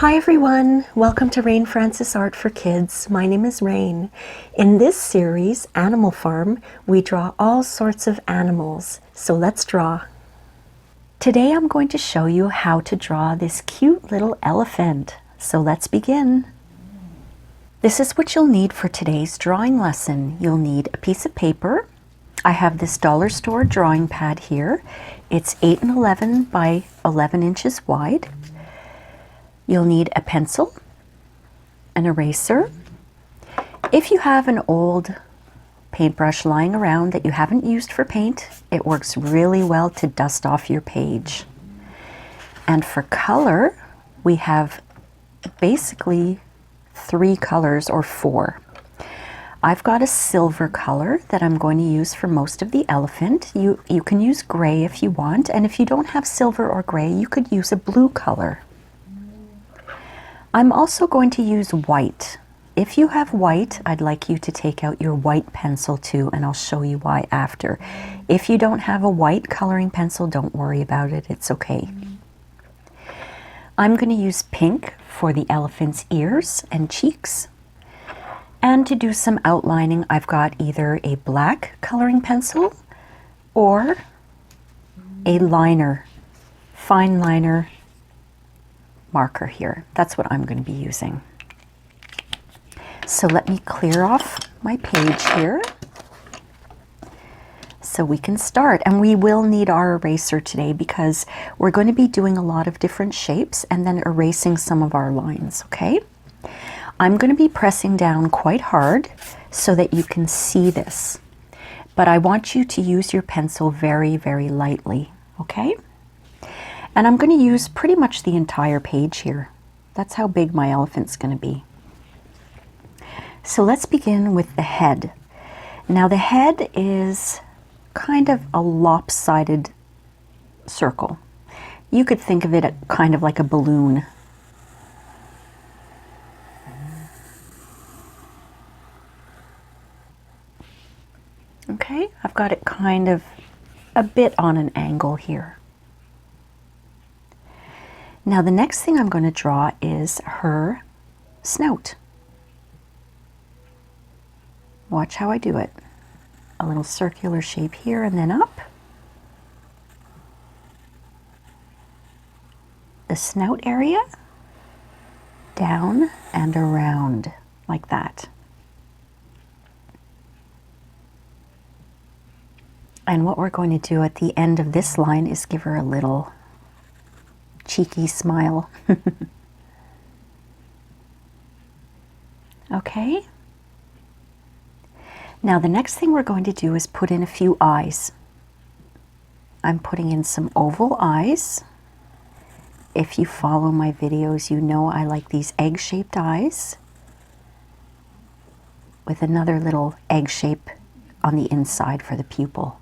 Hi everyone, welcome to Rain Francis Art for Kids. My name is Rain. In this series, Animal Farm, we draw all sorts of animals. So let's draw. Today I'm going to show you how to draw this cute little elephant. So let's begin. This is what you'll need for today's drawing lesson. You'll need a piece of paper. I have this dollar store drawing pad here. It's 8 and 11 by 11 inches wide. You'll need a pencil, an eraser. If you have an old paintbrush lying around that you haven't used for paint, it works really well to dust off your page. And for color, we have basically 3 colors or 4. I've got a silver color that I'm going to use for most of the elephant. You can use gray if you want, and if you don't have silver or gray, you could use a blue color. I'm also going to use white. If you have white, I'd like you to take out your white pencil too, and I'll show you why after. If you don't have a white coloring pencil, don't worry about it, it's okay. I'm going to use pink for the elephant's ears and cheeks. And to do some outlining, I've got either a black coloring pencil or a liner, fine liner marker here. That's what I'm going to be using. So let me clear off my page here so we can start. And we will need our eraser today because we're going to be doing a lot of different shapes and then erasing some of our lines, okay? I'm going to be pressing down quite hard so that you can see this. But I want you to use your pencil very, very lightly, okay? And I'm going to use pretty much the entire page here. That's how big my elephant's going to be. So let's begin with the head. Now the head is kind of a lopsided circle. You could think of it kind of like a balloon. Okay, I've got it kind of a bit on an angle here. Now the next thing I'm going to draw is her snout. Watch how I do it. A little circular shape here and then up. The snout area, down and around, like that. And what we're going to do at the end of this line is give her a little cheeky smile. Okay. Now the next thing we're going to do is put in a few eyes. I'm putting in some oval eyes. If you follow my videos, you know I like these egg-shaped eyes with another little egg shape on the inside for the pupil.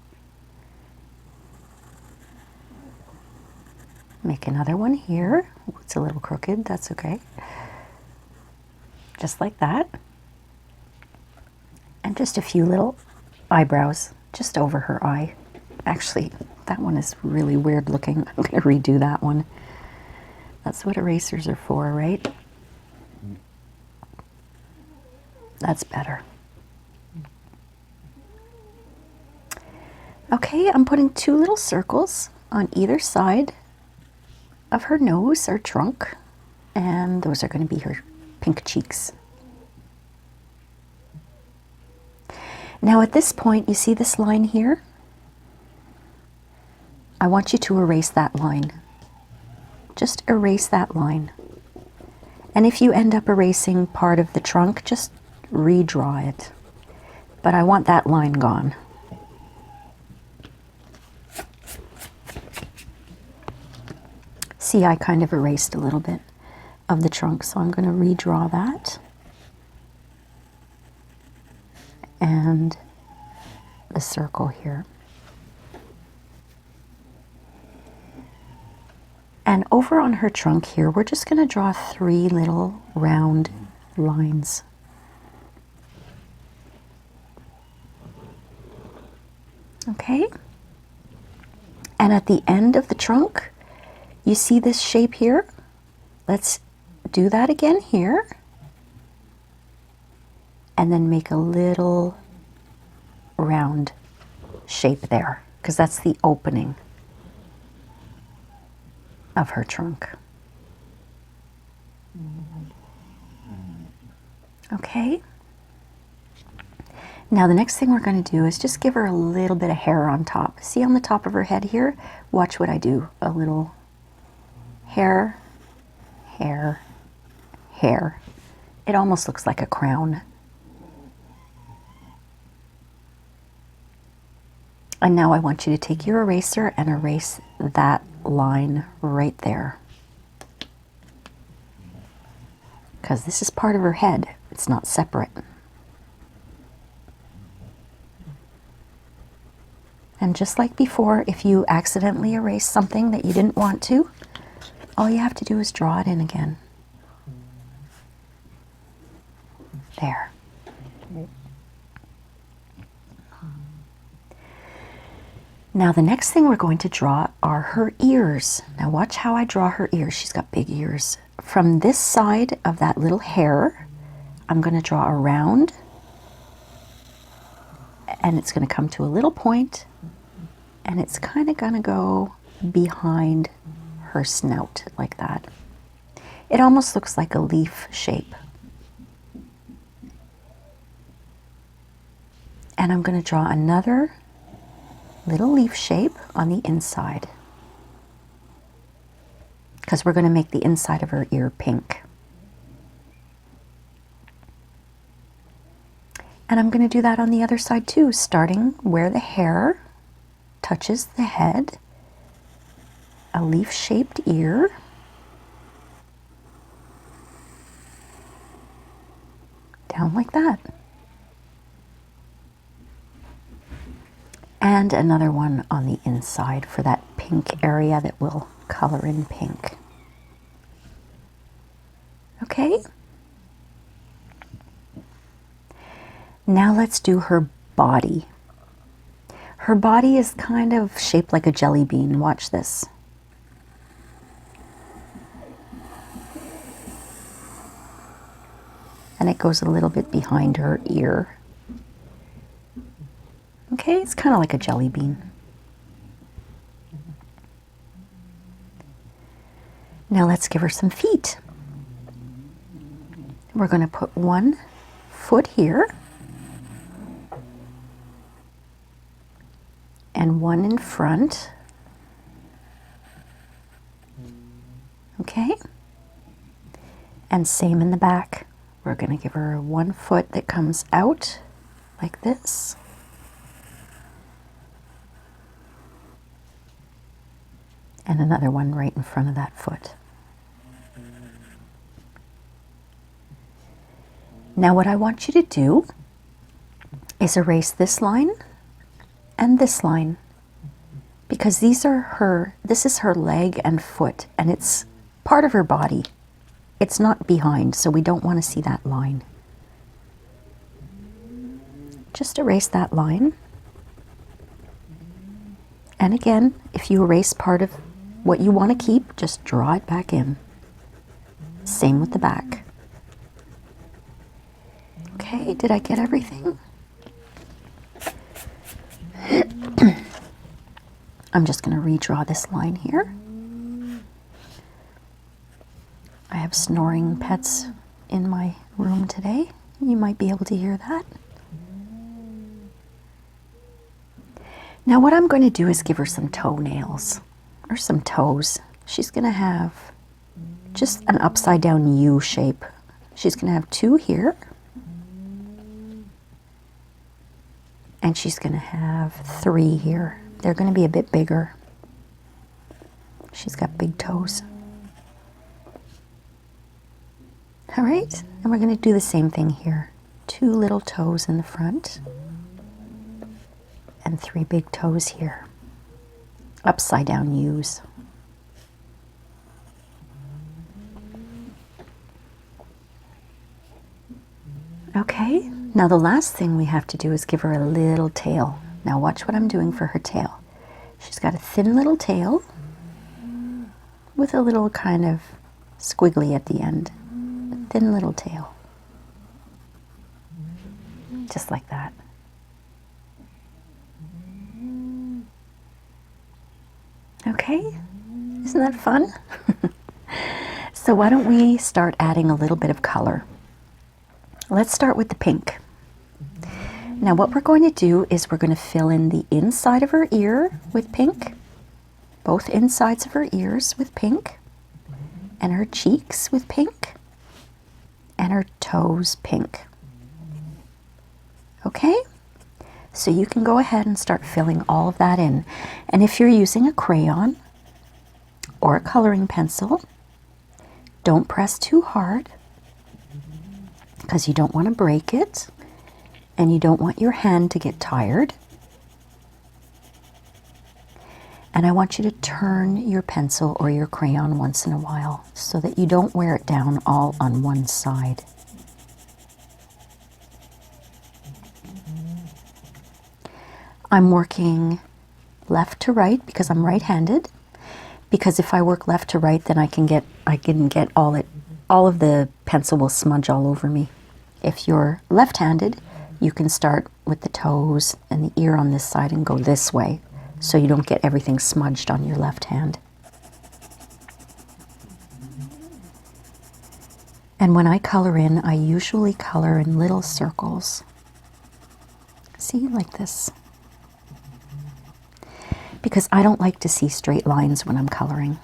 Make another one here. It's a little crooked, that's okay. Just like that. And just a few little eyebrows just over her eye. Actually, that one is really weird looking. I'm going to redo that one. That's what erasers are for, right? That's better. Okay, I'm putting 2 little circles on either side of her nose or trunk, and those are going to be her pink cheeks. Now at this point, you see this line here? I want you to erase that line. Just erase that line. And if you end up erasing part of the trunk, just redraw it. But I want that line gone. See, I kind of erased a little bit of the trunk, so I'm going to redraw that. And the circle here. And over on her trunk here, we're just going to draw 3 little round lines. Okay? And at the end of the trunk, you see this shape here? Let's do that again here, and then make a little round shape there, because that's the opening of her trunk. Okay. Now the next thing we're going to do is just give her a little bit of hair on top. See on the top of her head here? Watch what I do. A little hair, hair, hair. It almost looks like a crown. And now I want you to take your eraser and erase that line right there. Because this is part of her head. It's not separate. And just like before, if you accidentally erase something that you didn't want to, all you have to do is draw it in again. There. Now the next thing we're going to draw are her ears. Now watch how I draw her ears. She's got big ears. From this side of that little hair, I'm going to draw a round, and it's going to come to a little point, and it's kind of going to go behind her snout like that. It almost looks like a leaf shape. And I'm going to draw another little leaf shape on the inside, because we're going to make the inside of her ear pink. And I'm going to do that on the other side too, starting where the hair touches the head, a leaf-shaped ear, down like that. And another one on the inside for that pink area that we'll color in pink. Okay? Now let's do her body. Her body is kind of shaped like a jelly bean. Watch this. And it goes a little bit behind her ear. Okay, it's kind of like a jelly bean. Now let's give her some feet. We're going to put one foot here and one in front. Okay? And same in the back. We're going to give her one foot that comes out like this. And another one right in front of that foot. Now what I want you to do is erase this line and this line, because these are this is her leg and foot, and it's part of her body. It's not behind, so we don't want to see that line. Just erase that line. And again, if you erase part of what you want to keep, just draw it back in. Same with the back. Okay, did I get everything? I'm just going to redraw this line here. I have snoring pets in my room today. You might be able to hear that. Now what I'm going to do is give her some toenails, or some toes. She's going to have just an upside down U shape. She's going to have two here. And she's going to have three here. They're going to be a bit bigger. She's got big toes. All right, and we're going to do the same thing here. Two little toes in the front and three big toes here. Upside down U's. Okay, now the last thing we have to do is give her a little tail. Now watch what I'm doing for her tail. She's got a thin little tail with a little kind of squiggly at the end. thin little tail. Just like that. Okay, isn't that fun? So why don't we start adding a little bit of color? Let's start with the pink. Now what we're going to do is we're going to fill in the inside of her ear with pink, both insides of her ears with pink, and her cheeks with pink, and her toes pink. Okay? So you can go ahead and start filling all of that in. And if you're using a crayon or a coloring pencil, don't press too hard because you don't want to break it and you don't want your hand to get tired. And I want you to turn your pencil or your crayon once in a while so that you don't wear it down all on one side. I'm working left to right because I'm right-handed. Because if I work left to right, then I can get all of the pencil will smudge all over me. If you're left-handed, you can start with the toes and the ear on this side and go this way, so you don't get everything smudged on your left hand. And when I color in, I usually color in little circles. See, like this. Because I don't like to see straight lines when I'm coloring.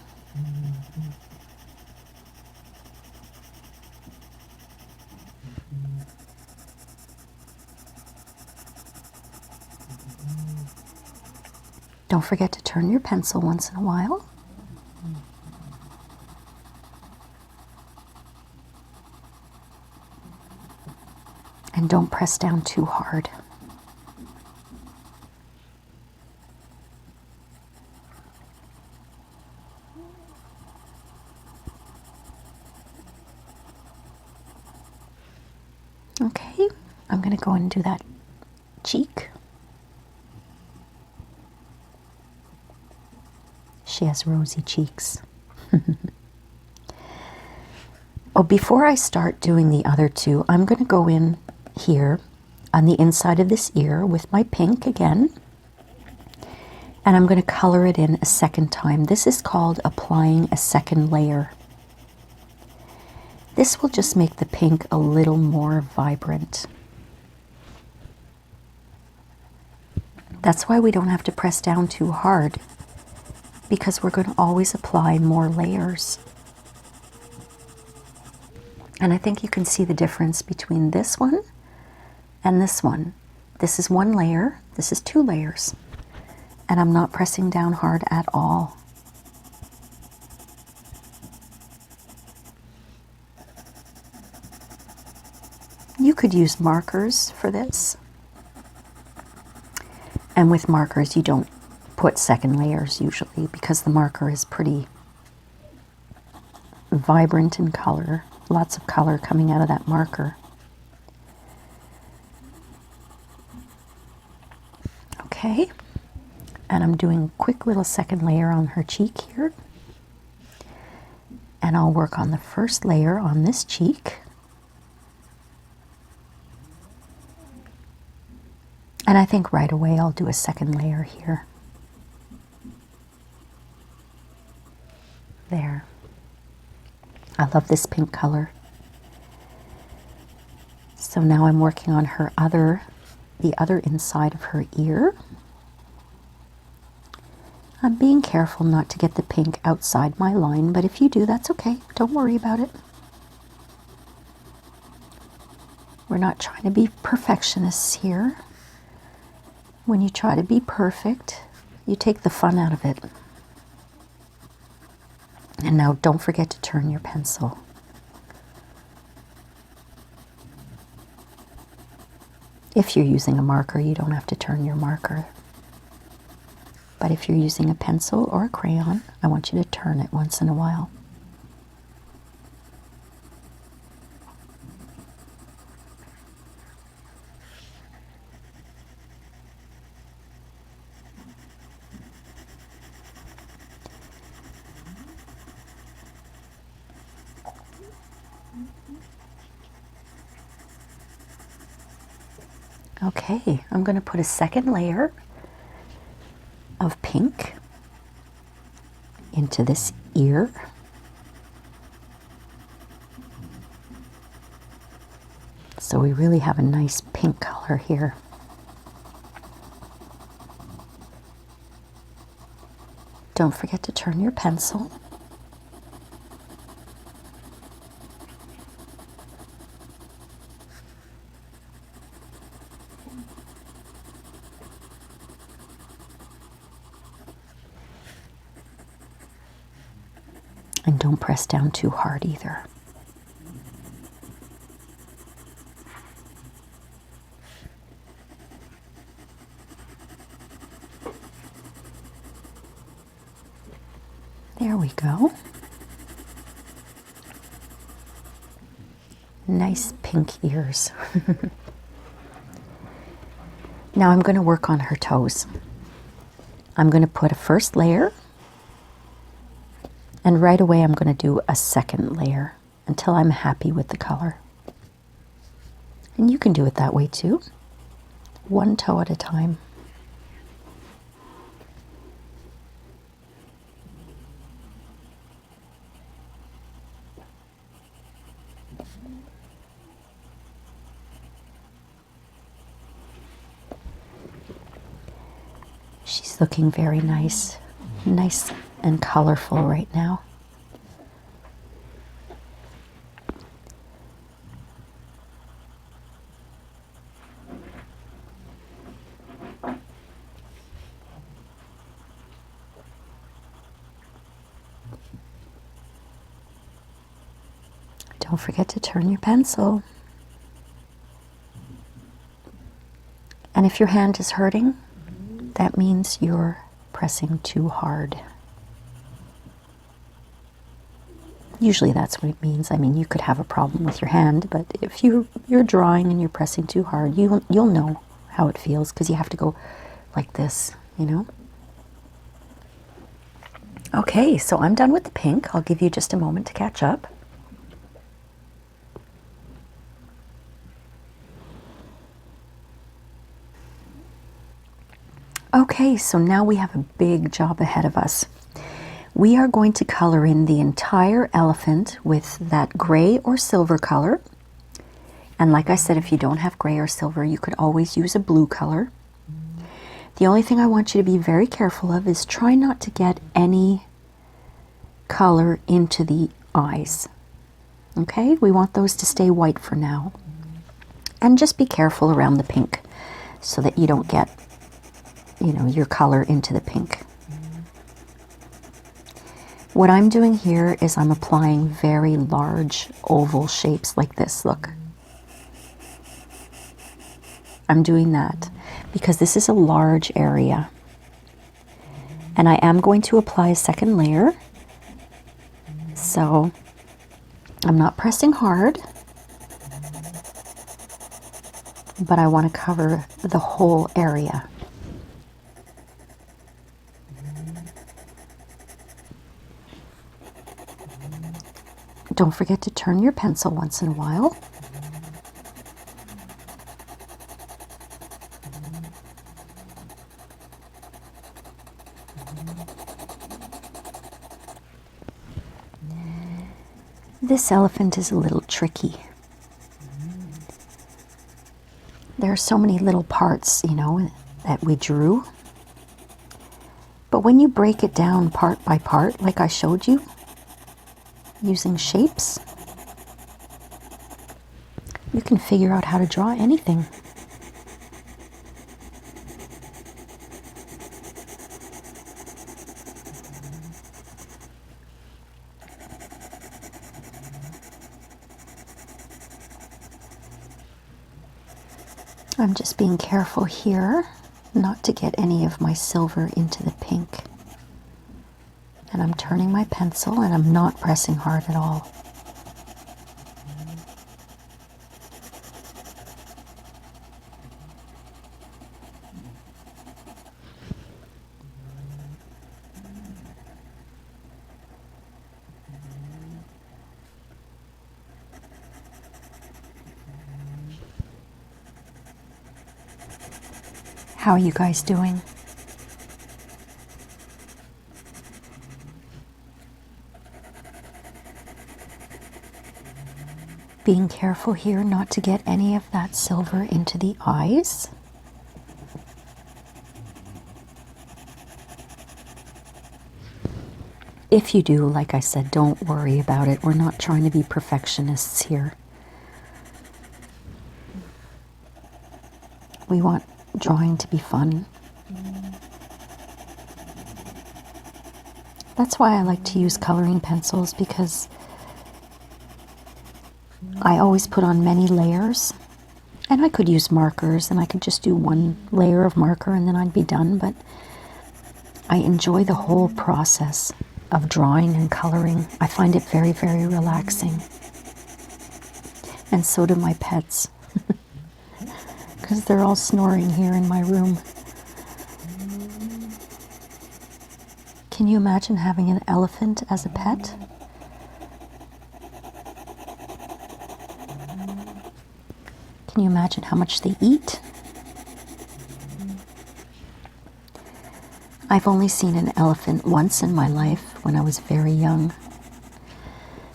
Don't forget to turn your pencil once in a while. And don't press down too hard. Okay, I'm going to go and do that cheek. She has rosy cheeks. Oh, before I start doing the other two, I'm going to go in here on the inside of this ear with my pink again. And I'm going to color it in a second time. This is called applying a second layer. This will just make the pink a little more vibrant. That's why we don't have to press down too hard, because we're going to always apply more layers. And I think you can see the difference between this one and this one. This is one layer, this is two layers. And I'm not pressing down hard at all. You could use markers for this. And with markers, you don't put second layers usually because the marker is pretty vibrant in color. Lots of color coming out of that marker. Okay, and I'm doing a quick little second layer on her cheek here. And I'll work on the first layer on this cheek. And I think right away I'll do a second layer here. There. I love this pink color. So now I'm working on the other inside of her ear. I'm being careful not to get the pink outside my line, but if you do, that's okay. Don't worry about it. We're not trying to be perfectionists here. When you try to be perfect, you take the fun out of it. And now don't forget to turn your pencil. If you're using a marker, you don't have to turn your marker. But if you're using a pencil or a crayon, I want you to turn it once in a while. Okay, I'm going to put a second layer of pink into this ear. So we really have a nice pink color here. Don't forget to turn your pencil. And don't press down too hard either. There we go. Nice pink ears. Now I'm going to work on her toes. I'm going to put a first layer, and right away I'm going to do a second layer until I'm happy with the color. And you can do it that way too, one toe at a time. She's looking very nice and colorful right now. Don't forget to turn your pencil. And if your hand is hurting, that means you're pressing too hard. Usually that's what it means. I mean, you could have a problem with your hand, but if you're drawing and you're pressing too hard, you'll know how it feels, because you have to go like this, you know? Okay, so I'm done with the pink. I'll give you just a moment to catch up. Okay, so now we have a big job ahead of us. We are going to color in the entire elephant with that gray or silver color. And like I said, if you don't have gray or silver, you could always use a blue color. The only thing I want you to be very careful of is try not to get any color into the eyes. Okay, we want those to stay white for now. And just be careful around the pink so that you don't get, you know, your color into the pink. What I'm doing here is I'm applying very large oval shapes like this, look. I'm doing that because this is a large area. And I am going to apply a second layer. So I'm not pressing hard, but I want to cover the whole area. Don't forget to turn your pencil once in a while. This elephant is a little tricky. There are so many little parts, you know, that we drew. But when you break it down part by part, like I showed you, using shapes, you can figure out how to draw anything. I'm just being careful here not to get any of my silver into the pink. And I'm turning my pencil and I'm not pressing hard at all. How are you guys doing? Being careful here not to get any of that silver into the eyes. If you do, like I said, don't worry about it. We're not trying to be perfectionists here. We want drawing to be fun. That's why I like to use coloring pencils, because I always put on many layers. And I could use markers, and I could just do one layer of marker and then I'd be done, but I enjoy the whole process of drawing and coloring. I find it very, very relaxing. And so do my pets, because they're all snoring here in my room. Can you imagine having an elephant as a pet? Can you imagine how much they eat? I've only seen an elephant once in my life when I was very young.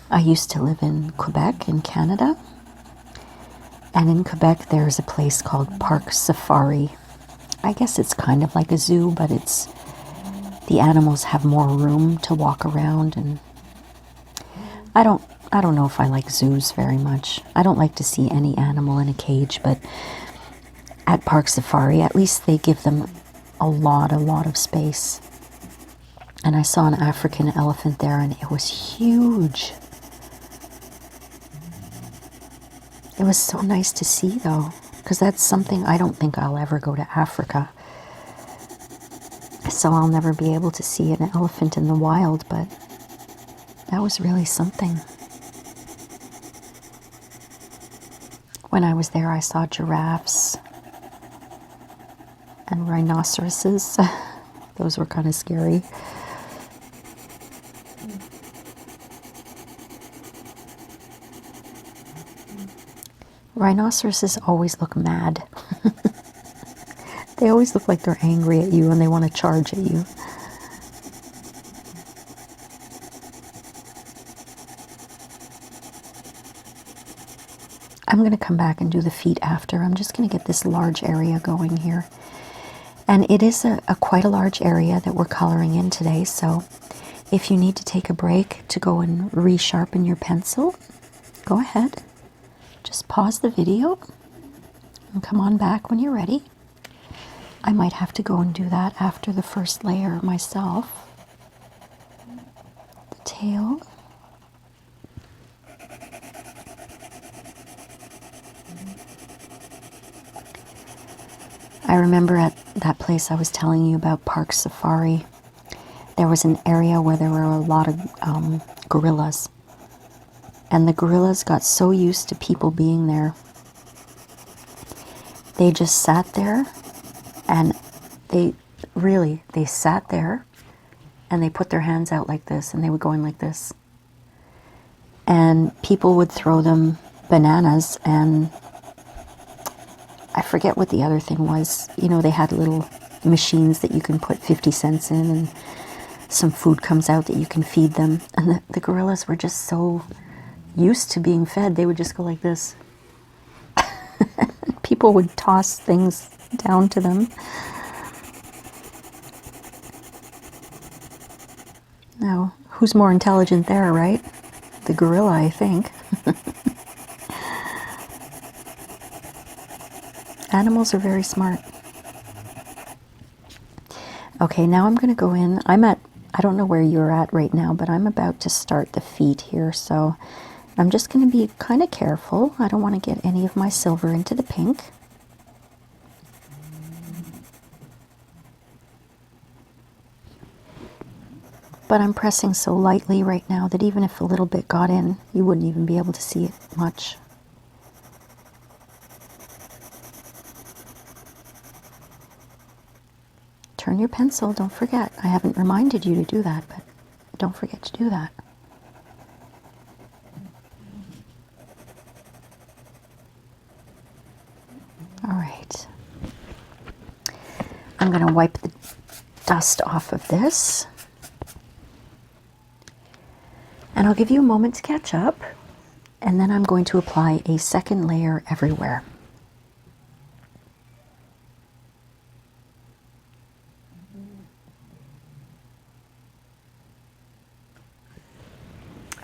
I used to live in Quebec in Canada. And in Quebec there's a place called Park Safari. I guess it's kind of like a zoo, but the animals have more room to walk around, and I don't know if I like zoos very much. I don't like to see any animal in a cage, but at Park Safari, at least they give them a lot of space. And I saw an African elephant there, and it was huge. It was so nice to see, though, because that's something I don't think I'll ever go to Africa. So I'll never be able to see an elephant in the wild, but that was really something. When I was there, I saw giraffes and rhinoceroses. Those were kind of scary. Rhinoceroses always look mad. They always look like they're angry at you and they want to charge at you. I'm going to come back and do the feet after. I'm just going to get this large area going here. And it is a quite a large area that we're coloring in today, so if you need to take a break to go and resharpen your pencil, go ahead. Just pause the video and come on back when you're ready. I might have to go and do that after the first layer myself. The tail. I remember at that place I was telling you about, Park Safari, there was an area where there were a lot of gorillas. And the gorillas got so used to people being there, they just sat there, and they sat there and they put their hands out like this, and they were going like this. And people would throw them bananas, and I forget what the other thing was. You know, they had little machines that you can put 50 cents in, and some food comes out that you can feed them. And the gorillas were just so used to being fed, they would just go like this. People would toss things down to them. Now, who's more intelligent there, right? The gorilla, I think. Animals are very smart. Okay, now I'm going to go in. I don't know where you're at right now, but I'm about to start the feet here, so I'm just going to be kind of careful. I don't want to get any of my silver into the pink. But I'm pressing so lightly right now that even if a little bit got in, you wouldn't even be able to see it much. Turn your pencil, don't forget. I haven't reminded you to do that, but don't forget to do that. All right. I'm going to wipe the dust off of this. And I'll give you a moment to catch up. And then I'm going to apply a second layer everywhere.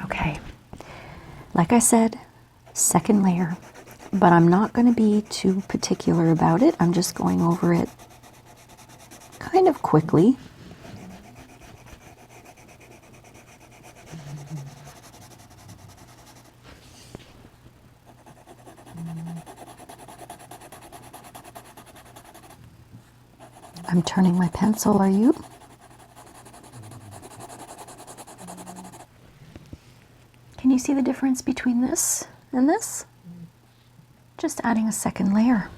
Okay, like I said, second layer, but I'm not going to be too particular about it. I'm just going over it kind of quickly. I'm turning my pencil, are you? Can you see the difference between this and this? Just adding a second layer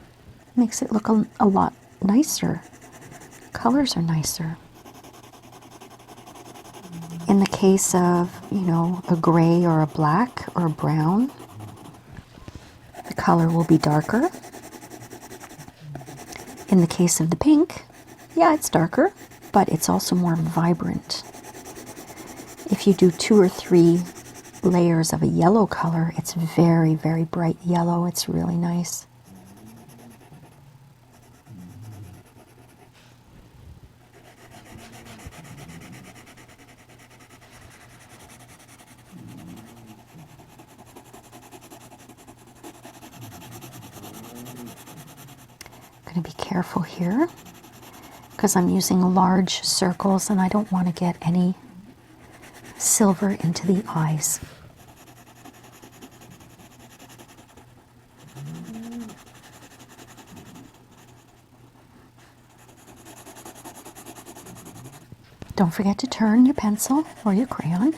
makes it look a lot nicer. Colors are nicer. In the case of, you know, a gray or a black or a brown, the color will be darker. In the case of the pink, yeah, it's darker, but it's also more vibrant. If you do 2 or 3 layers of a yellow color, it's very, very bright yellow. It's really nice. I'm going to be careful here because I'm using large circles and I don't want to get any silver into the eyes. Don't forget to turn your pencil or your crayon.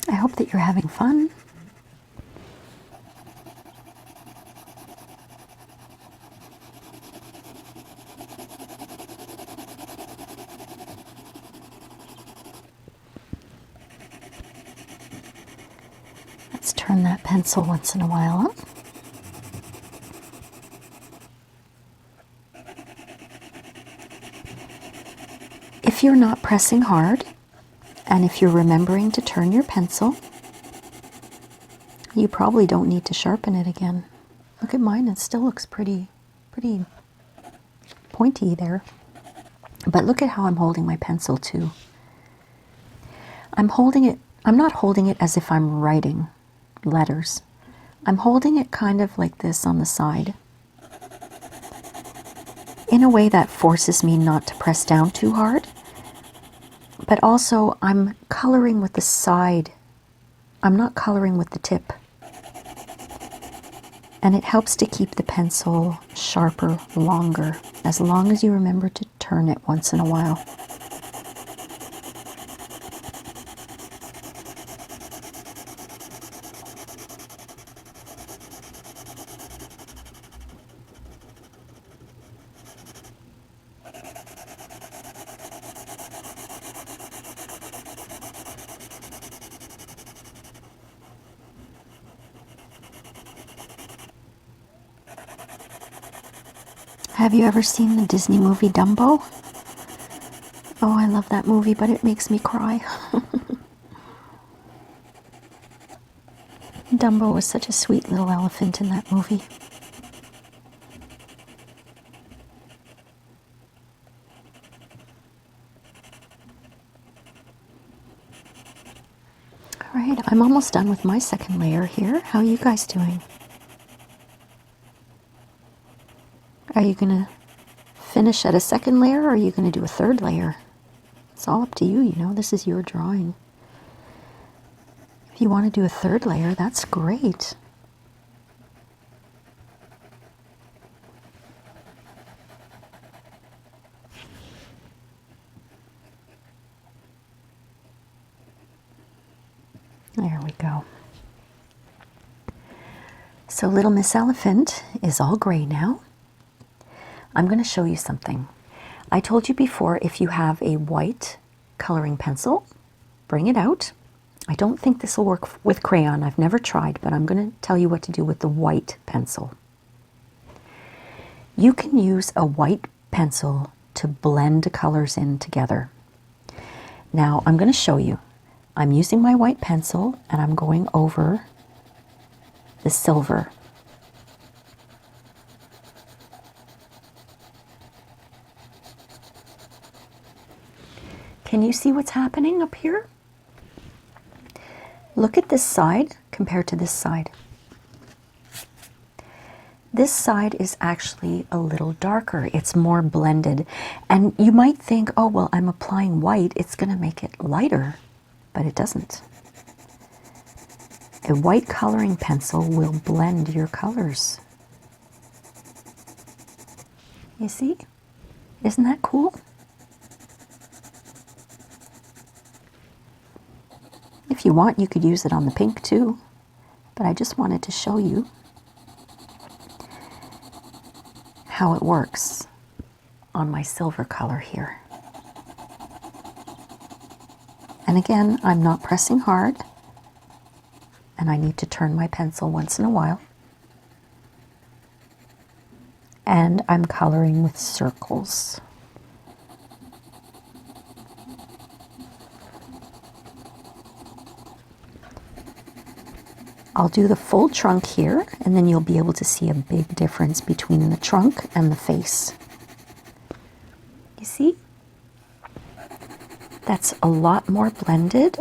I hope that you're having fun. Let's turn that pencil once in a while up. If you're not pressing hard, and if you're remembering to turn your pencil, you probably don't need to sharpen it again. Look at mine, it still looks pretty pointy there. But look at how I'm holding my pencil too. I'm not holding it as if I'm writing letters. I'm holding it kind of like this on the side, in a way that forces me not to press down too hard. But also I'm coloring with the side. I'm not coloring with the tip. And it helps to keep the pencil sharper longer, as long as you remember to turn it once in a while. Have you ever seen the Disney movie Dumbo? Oh, I love that movie, but it makes me cry. Dumbo was such a sweet little elephant in that movie. All right, I'm almost done with my second layer here. How are you guys doing? Are you going to finish at a second layer, or are you going to do a third layer? It's all up to you, you know, this is your drawing. If you want to do a third layer, that's great. There we go. So Little Miss Elephant is all gray now. I'm going to show you something. I told you before, if you have a white coloring pencil, bring it out. I don't think this will work with crayon. I've never tried, but I'm going to tell you what to do with the white pencil. You can use a white pencil to blend colors in together. Now I'm going to show you. I'm using my white pencil and I'm going over the silver. Can you see what's happening up here? Look at this side compared to this side. This side is actually a little darker. It's more blended. And you might think, oh, well, I'm applying white. It's going to make it lighter, but it doesn't. A white coloring pencil will blend your colors. You see? Isn't that cool? If you want, you could use it on the pink too, but I just wanted to show you how it works on my silver color here. And again, I'm not pressing hard, and I need to turn my pencil once in a while. And I'm coloring with circles. I'll do the full trunk here, and then you'll be able to see a big difference between the trunk and the face. You see? That's a lot more blended,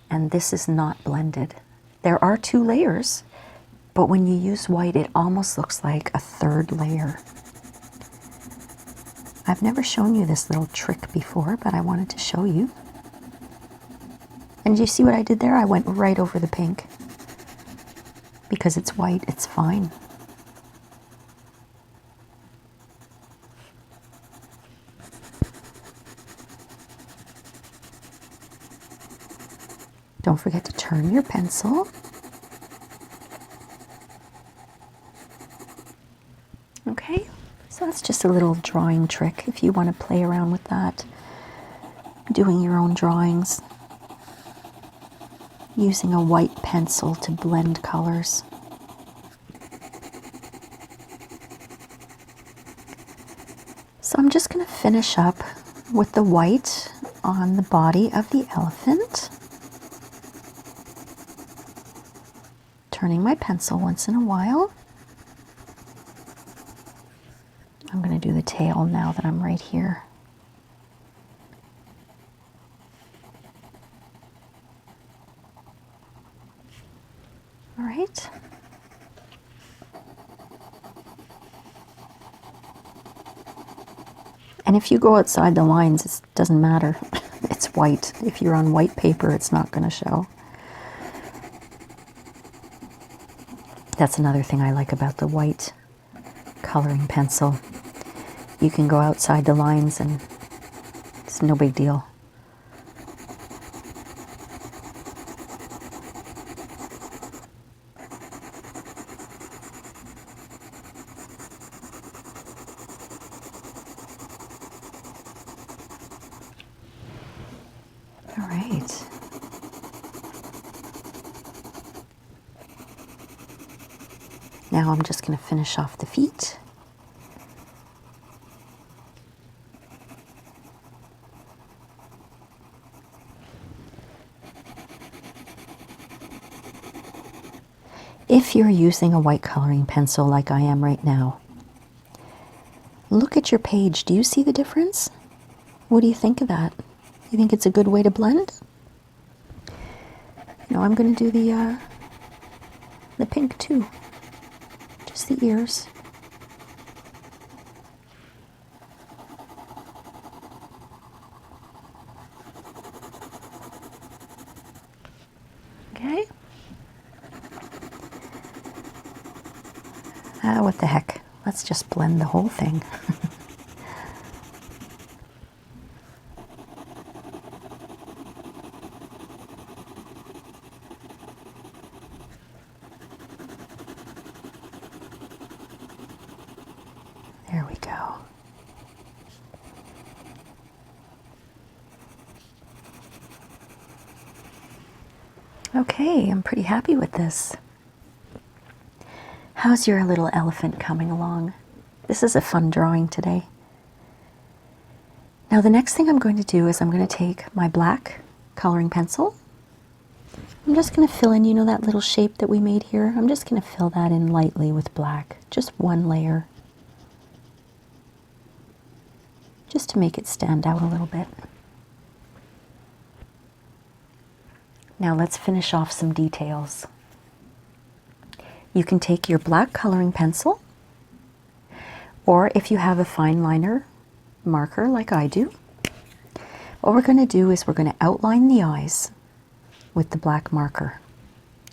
and this is not blended. There are two layers, but when you use white, it almost looks like a third layer. I've never shown you this little trick before, but I wanted to show you. And do you see what I did there? I went right over the pink. Because it's white, it's fine. Don't forget to turn your pencil. Okay, so that's just a little drawing trick if you want to play around with that, doing your own drawings, using a white pencil to blend colors. So I'm just going to finish up with the white on the body of the elephant. Turning my pencil once in a while. I'm going to do the tail now that I'm right here. All right. And if you go outside the lines, it doesn't matter. It's white. If you're on white paper, it's not going to show. That's another thing I like about the white coloring pencil. You can go outside the lines and it's no big deal. All right. Now I'm just going to finish off the feet. If you're using a white coloring pencil like I am right now, look at your page. Do you see the difference? What do you think of that? You think it's a good way to blend? No, I'm going to do the pink too. Just the ears. Okay. What the heck? Let's just blend the whole thing. Okay, I'm pretty happy with this. How's your little elephant coming along? This is a fun drawing today. Now the next thing I'm going to do is I'm going to take my black coloring pencil. I'm just going to fill in, you know that little shape that we made here? I'm just going to fill that in lightly with black, just one layer, just to make it stand out a little bit. Now let's finish off some details. You can take your black coloring pencil, or if you have a fine liner marker like I do, what we're going to do is we're going to outline the eyes with the black marker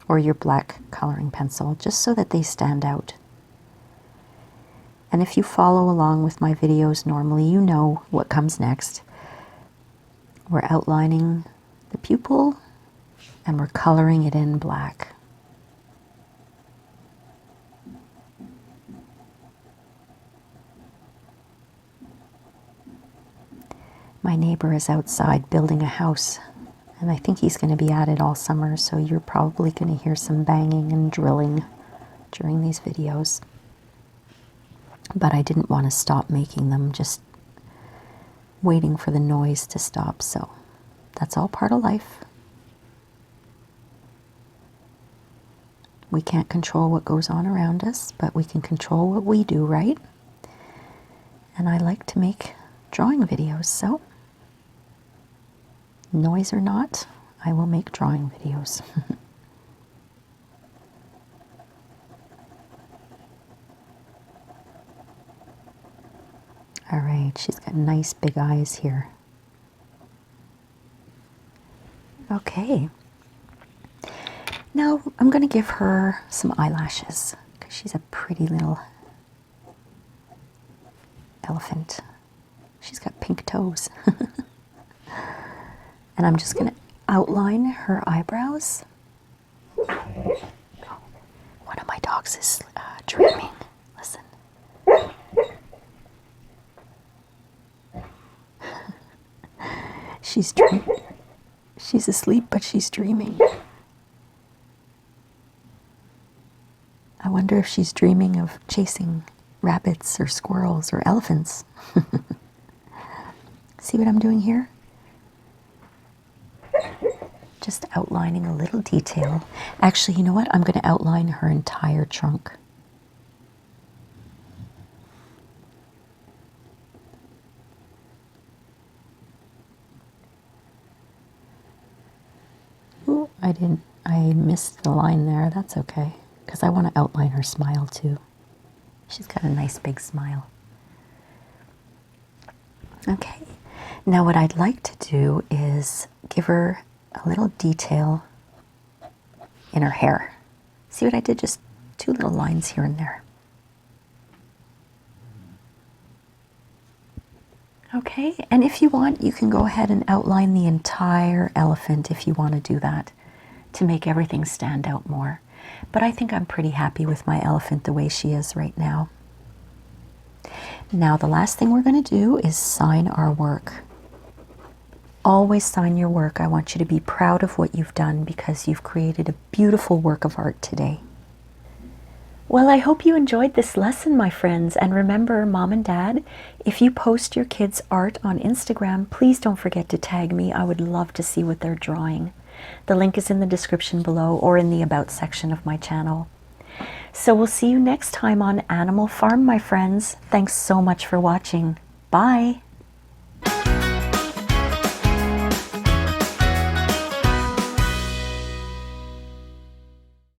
or your black coloring pencil, just so that they stand out. And if you follow along with my videos normally, you know what comes next. We're outlining the pupil and we're coloring it in black. My neighbor is outside building a house, and I think he's going to be at it all summer, so you're probably going to hear some banging and drilling during these videos. But I didn't want to stop making them, just waiting for the noise to stop, so that's all part of life. We can't control what goes on around us, but we can control what we do, right? And I like to make drawing videos, so noise or not, I will make drawing videos. All right, she's got nice big eyes here. Okay. Now I'm going to give her some eyelashes because she's a pretty little elephant. She's got pink toes. And I'm just going to outline her eyebrows. Oh, one of my dogs is dreaming. Listen. She's dreaming. She's asleep, but she's dreaming. I wonder if she's dreaming of chasing rabbits or squirrels or elephants. See what I'm doing here? Just outlining a little detail. Actually, you know what? I'm going to outline her entire trunk. Ooh, I missed the line there. That's okay, because I want to outline her smile too. She's got a nice big smile. Okay, now what I'd like to do is give her a little detail in her hair. See what I did? Just two little lines here and there. Okay, and if you want, you can go ahead and outline the entire elephant if you want to do that, to make everything stand out more. But I think I'm pretty happy with my elephant the way she is right now. Now the last thing we're going to do is sign our work. Always sign your work. I want you to be proud of what you've done because you've created a beautiful work of art today. Well, I hope you enjoyed this lesson, my friends. And remember, Mom and Dad, if you post your kids' art on Instagram, please don't forget to tag me. I would love to see what they're drawing. The link is in the description below or in the About section of my channel. So we'll see you next time on Animal Farm, my friends. Thanks so much for watching. Bye.